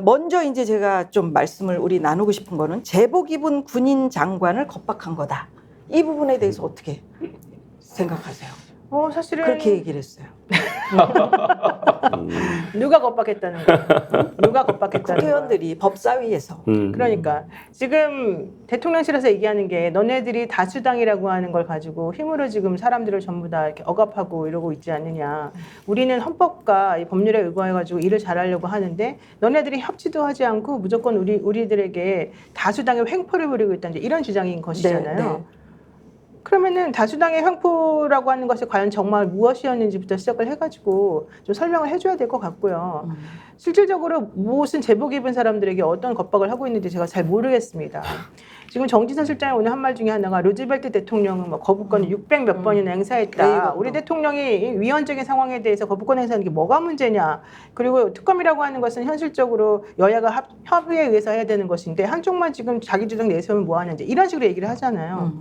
먼저 이제 제가 좀 말씀을 우리 나누고 싶은 거는 제복 입은 군인 장관을 겁박한 거다. 이 부분에 대해서 어떻게 생각하세요? 사실은 그렇게 얘기를 했어요. 누가 겁박했다는 거야? 누가 겁박했다는 거야? 국회의원들이 법사위에서 그러니까 지금 대통령실에서 얘기하는 게 너네들이 다수당이라고 하는 걸 가지고 힘으로 지금 사람들을 전부 다 이렇게 억압하고 이러고 있지 않느냐. 우리는 헌법과 이 법률에 의거해가지고 일을 잘하려고 하는데 너네들이 협치도 하지 않고 무조건 우리들에게 다수당의 횡포를 부리고 있다는 이런 주장인 것이잖아요. 네. 그러면은 다수당의 횡포라고 하는 것이 과연 정말 무엇이었는지부터 시작을 해가지고 좀 설명을 해줘야 될 것 같고요. 실질적으로 무슨 제복 입은 사람들에게 어떤 겁박을 하고 있는지 제가 잘 모르겠습니다. 지금 정진선 실장이 오늘 한 말 중에 하나가 루즈벨트 대통령은 뭐 거부권을 600 몇 번이나 행사했다. 우리 대통령이 위헌적인 상황에 대해서 거부권 행사하는 게 뭐가 문제냐. 그리고 특검이라고 하는 것은 현실적으로 여야가 협의에 의해서 해야 되는 것인데 한쪽만 지금 자기 주장 내세우면 뭐 하는지 이런 식으로 얘기를 하잖아요.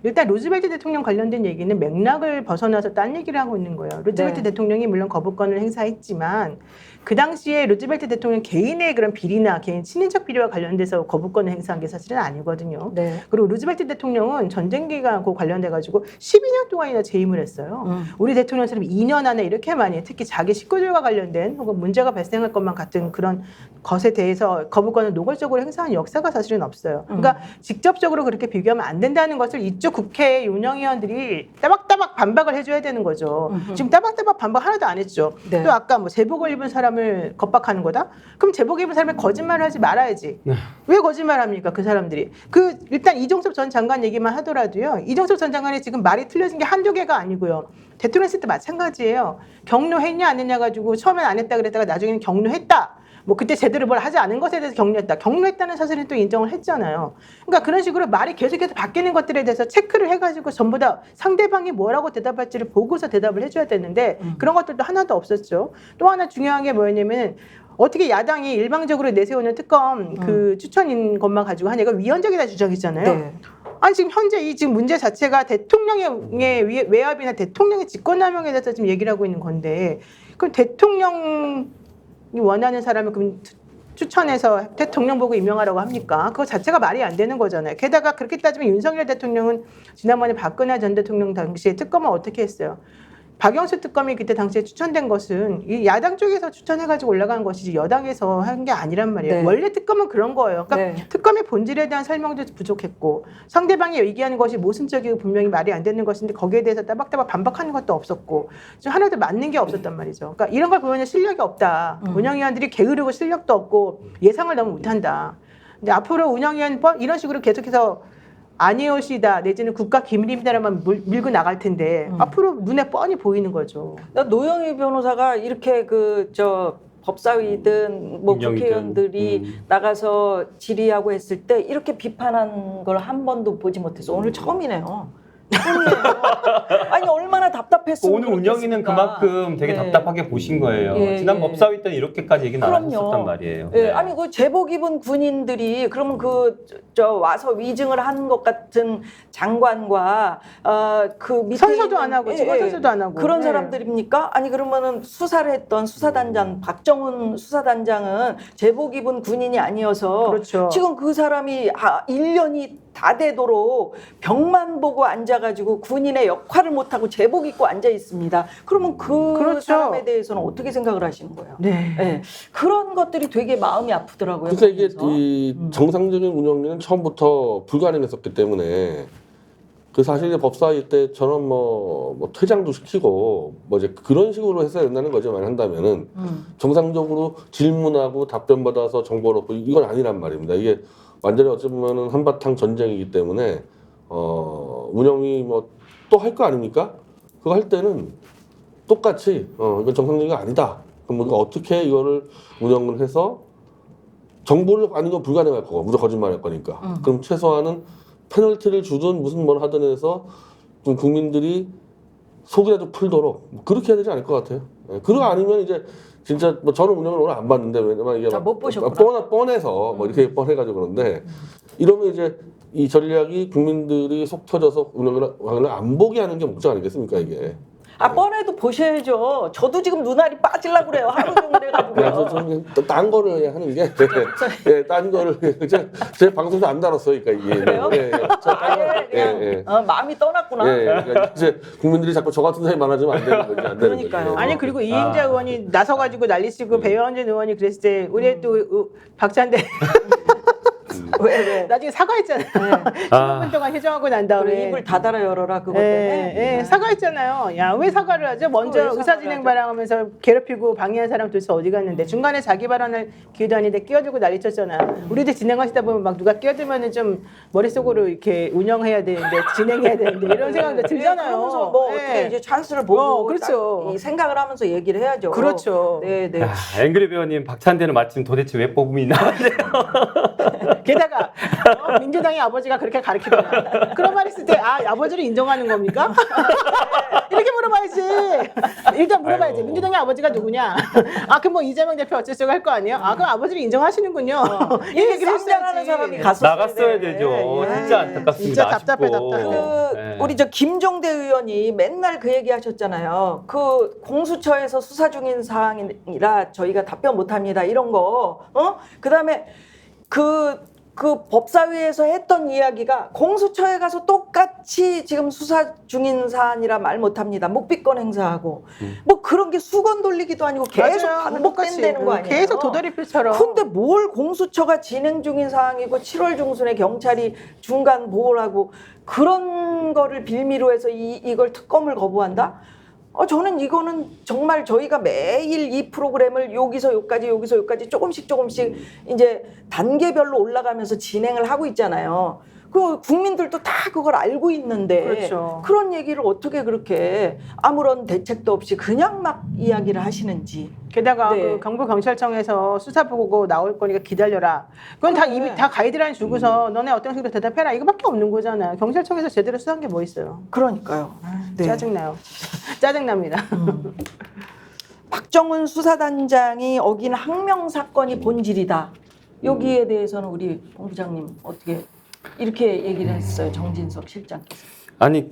일단 루즈벨트 대통령 관련된 얘기는 맥락을 벗어나서 딴 얘기를 하고 있는 거예요. 루즈벨트 대통령이 물론 거부권을 행사했지만 그 당시에 루즈벨트 대통령 개인의 그런 비리나 개인 친인척 비리와 관련돼서 거부권을 행사한 게 사실은 아니거든요. 그리고 루즈벨트 대통령은 전쟁 기간하고 관련돼가지고 12년 동안이나 재임을 했어요. 우리 대통령처럼 2년 안에 이렇게 많이 특히 자기 식구들과 관련된 혹은 문제가 발생할 것만 같은 그런 것에 대해서 거부권을 노골적으로 행사한 역사가 사실은 없어요. 그러니까 직접적으로 그렇게 비교하면 안 된다는 것을 이쪽 국회 윤영위원들이 따박따박 반박을 해줘야 되는 거죠. 지금 따박따박 반박 하나도 안 했죠. 또 아까 뭐 제복을 입은 사람을 겁박하는 거다? 그럼 제복 입은 사람이 거짓말을 하지 말아야지. 왜 거짓말합니까? 그 사람들이. 일단 이종섭 전 장관 얘기만 하더라도요. 이종섭 전 장관이 지금 말이 틀려진 게 한두 개가 아니고요. 대통령 했을 때 마찬가지예요. 경로했냐 안 했냐 가지고 처음엔 안 했다 그랬다가 나중에는 경로했다. 뭐 그때 제대로 뭘 하지 않은 것에 대해서 경로했다는 사실은 또 인정을 했잖아요. 그러니까 그런 식으로 말이 계속해서 바뀌는 것들에 대해서 체크를 해가지고 전부 다 상대방이 뭐라고 대답할지를 보고서 대답을 해줘야 되는데 그런 것들도 하나도 없었죠. 또 하나 중요한 게 뭐였냐면 어떻게 야당이 일방적으로 내세우는 특검 그 추천인 것만 가지고 하니까 위헌적이다 주장이잖아요. 아니 지금 현재 이 지금 문제 자체가 대통령의 외압이나 대통령의 직권남용에 대해서 지금 얘기를 하고 있는 건데 그럼 대통령 원하는 사람을 그럼 추천해서 대통령 보고 임명하라고 합니까? 그거 자체가 말이 안 되는 거잖아요. 게다가 그렇게 따지면 윤석열 대통령은 지난번에 박근혜 전 대통령 당시에 특검을 어떻게 했어요? 박영수 특검이 그때 당시에 추천된 것은 이 야당 쪽에서 추천해가지고 올라간 것이지 여당에서 한 게 아니란 말이에요. 원래 특검은 그런 거예요. 그러니까 특검의 본질에 대한 설명도 부족했고 상대방이 얘기하는 것이 모순적이고 분명히 말이 안 되는 것인데 거기에 대해서 따박따박 반박하는 것도 없었고 좀 하나도 맞는 게 없었단 말이죠. 그러니까 이런 걸 보면 실력이 없다. 운영위원들이 게으르고 실력도 없고 예상을 너무 못한다. 근데 앞으로 운영위원 이런 식으로 계속해서 아니오시다 내지는 국가 기밀입니다라만 밀고 나갈 텐데 앞으로 눈에 뻔히 보이는 거죠. 노영희 변호사가 이렇게 법사위든 뭐 국회의원들이 나가서 질의하고 했을 때 이렇게 비판한 걸 한 번도 보지 못해서 오늘 처음이네요. 아니 얼마나 답답했으면 오늘 운영위는 그만큼 되게 답답하게 보신 거예요. 지난 법사위 때는 이렇게까지 얘기 나왔었단 말이에요. 아니 그 제복 입은 군인들이 그러면 와서 위증을 한 것 같은 장관과 그 밑에 선서도 안 하고 선서도 안 하고 그런 사람들입니까? 아니 그러면은 수사를 했던 수사단장 박정훈 수사단장은 제복 입은 군인이 아니어서 지금 그 사람이 1년이 다 되도록 벽만 보고 앉아가지고 군인의 역할을 못하고 제복 입고 앉아 있습니다. 그러면 그 사람에 대해서는 어떻게 생각을 하시는 거예요? 그런 것들이 되게 마음이 아프더라고요. 그러니까 이게 이 정상적인 운영위는 처음부터 불가능했었기 때문에 그 사실 법사위 때처럼 뭐 퇴장도 시키고 뭐 이제 그런 식으로 했어야 된다는 거죠. 한다면은 정상적으로 질문하고 답변 받아서 정보를 얻고 이건 아니란 말입니다. 이게 완전히 어쩌면은 한바탕 전쟁이기 때문에 운영이 뭐 또 할 거 아닙니까? 그거 할 때는 똑같이 이건 정상적이가 아니다. 그럼 우리가 어떻게 이거를 운영을 해서 정보를 아닌 건 불가능할 거고 무조건 거짓말할 거니까. 그럼 최소한은 페널티를 주든 무슨 뭘 하든 해서 좀 국민들이 속이라도 풀도록 그렇게 해야 되지 않을 것 같아요. 그거 아니면 이제 진짜 뭐 저는 운영을 오늘 안 봤는데 왜냐면 이게 못 보셨구나. 뻔해서 뭐 이렇게 뻔해가지고 그런데 이러면 이제 이 전략이 국민들이 속 터져서 운영을 안 보게 하는 게 목적 아니겠습니까 이게. 뻔해도 보셔야죠. 저도 지금 눈알이 빠지려고 그래요. 하루 종일 해가지고요. 그래서 저는 딴 거를 하는 게, 예, 딴 거를, 제 방송도 안 다뤘어요. 그러니까 이게. 그래요? 예, 마음이 떠났구나. 예, 그러니까 이제 국민들이 자꾸 저 같은 사람이 많아지면 안 되는 거지, 안 되는 거지. 그러니까요. 아니 그리고 이인자 의원이 나서가지고 난리치고 배현진 의원이 그랬을 때 우리 또 박찬대 왜? 나중에 사과했잖아요. 15분 동안 해정하고 난 다음에 입을 닫아라 열어라 그것 때문에. 사과했잖아요. 야 왜 사과를 하죠? 먼저 왜 의사 사과를 진행 하죠? 발언하면서 괴롭히고 방해한 사람 도대체 어디 갔는데 중간에 자기 발언할 기회도 아닌데 끼어들고 난리쳤잖아. 우리도 진행하시다 보면 막 누가 끼어들면은 좀 머릿속으로 이렇게 운영해야 되는데 진행해야 되는데 이런 생각도 들잖아요. 그러면서 뭐 네. 어떻게 이제 찬스를 보고 그렇죠. 딱 이 생각을 하면서 얘기를 해야죠. 그렇죠. 네. 앵그리 배우님 박찬대는 마침 도대체 왜 뽑음이 나왔네요. 게다가 민주당의 아버지가 그렇게 가르치더라. 그런 말 있을 때 아버지를 인정하는 겁니까? 이렇게 물어봐야지. 일단 물어봐야지. 아이고. 민주당의 아버지가 누구냐? 그럼 뭐 이재명 대표 어쩌고 할 거 아니에요? 그럼 아버지를 인정하시는군요. 이 이게 얘기를 쌈장하는 했어야지. 사람이 갔었어야 나갔어야 돼. 되죠. 예. 진짜 안타깝습니다. 진짜 답답해, 아쉽고. 답답해. 우리 저 김종대 의원이 맨날 그 얘기 하셨잖아요. 그 공수처에서 수사 중인 사항이라 저희가 답변 못 합니다. 이런 거. 그다음에 그 법사위에서 했던 이야기가 공수처에 가서 똑같이 지금 수사 중인 사안이라 말 못합니다. 묵비권 행사하고 뭐 그런 게 수건 돌리기도 아니고 계속 맞아요. 반복된다는 거 아니에요? 계속 도다리필처럼. 근데 뭘 공수처가 진행 중인 사항이고 7월 중순에 경찰이 중간 보호를 하고 그런 거를 빌미로 해서 이걸 특검을 거부한다? 저는 이거는 정말 저희가 매일 이 프로그램을 여기서 여기까지 조금씩 이제 단계별로 올라가면서 진행을 하고 있잖아요. 그 국민들도 다 그걸 알고 있는데 그렇죠. 그런 얘기를 어떻게 그렇게 아무런 대책도 없이 그냥 막 이야기를 하시는지. 게다가 네. 그 경북경찰청에서 수사 보고 나올 거니까 기다려라. 그건 다 이미 다 가이드라인 주고서 너네 어떤 식으로 대답해라. 이거밖에 없는 거잖아요. 경찰청에서 제대로 수사한 게 뭐 있어요? 그러니까요. 네. 짜증나요. 짜증납니다. 박정훈 수사단장이 어긴 항명 사건이 본질이다. 여기에 대해서는 우리 본부장님 어떻게 이렇게 얘기를 했어요. 정진석 실장께서. 아니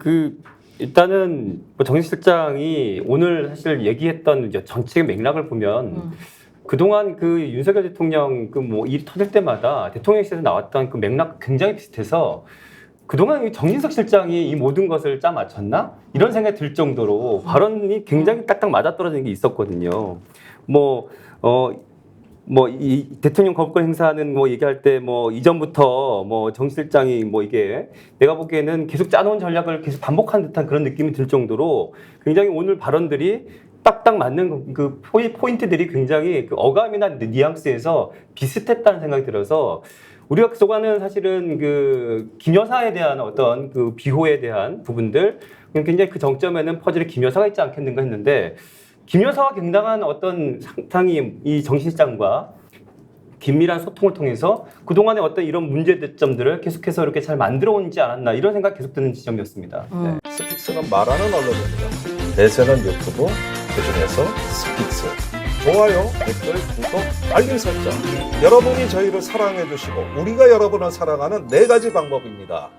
일단은 뭐 정 실장이 오늘 사실 얘기했던 이제 전체 맥락을 보면 그동안 그 윤석열 대통령 뭐 일이 터질 때마다 대통령실에서 나왔던 그 맥락 굉장히 비슷해서 그동안 정진석 실장이 이 모든 것을 짜 맞췄나? 이런 생각이 들 정도로 발언이 굉장히 딱딱 맞아떨어지는 게 있었거든요. 이 대통령 거부권 행사는 뭐 얘기할 때 뭐 이전부터 뭐 정 실장이 뭐 이게 내가 보기에는 계속 짜놓은 전략을 계속 반복한 듯한 그런 느낌이 들 정도로 굉장히 오늘 발언들이 딱딱 맞는 그 포인트들이 굉장히 그 어감이나 뉘앙스에서 비슷했다는 생각이 들어서 우리가 그동안은 사실은 그 김 여사에 대한 어떤 그 비호에 대한 부분들 굉장히 그 정점에는 퍼즐에 김 여사가 있지 않겠는가 했는데 김 여사와 굉장한 어떤 상당히 이 정 실장과 긴밀한 소통을 통해서 그동안의 어떤 이런 문제점들을 계속해서 이렇게 잘 만들어 온지 않았나 이런 생각 계속 드는 지점이었습니다. 네. 스픽스는 말하는 언론입니다. 대세는 유튜브, 그중에서 스픽스. 좋아요, 댓글, 구독, 알림 설정. 여러분이 저희를 사랑해 주시고 우리가 여러분을 사랑하는 4가지 방법입니다.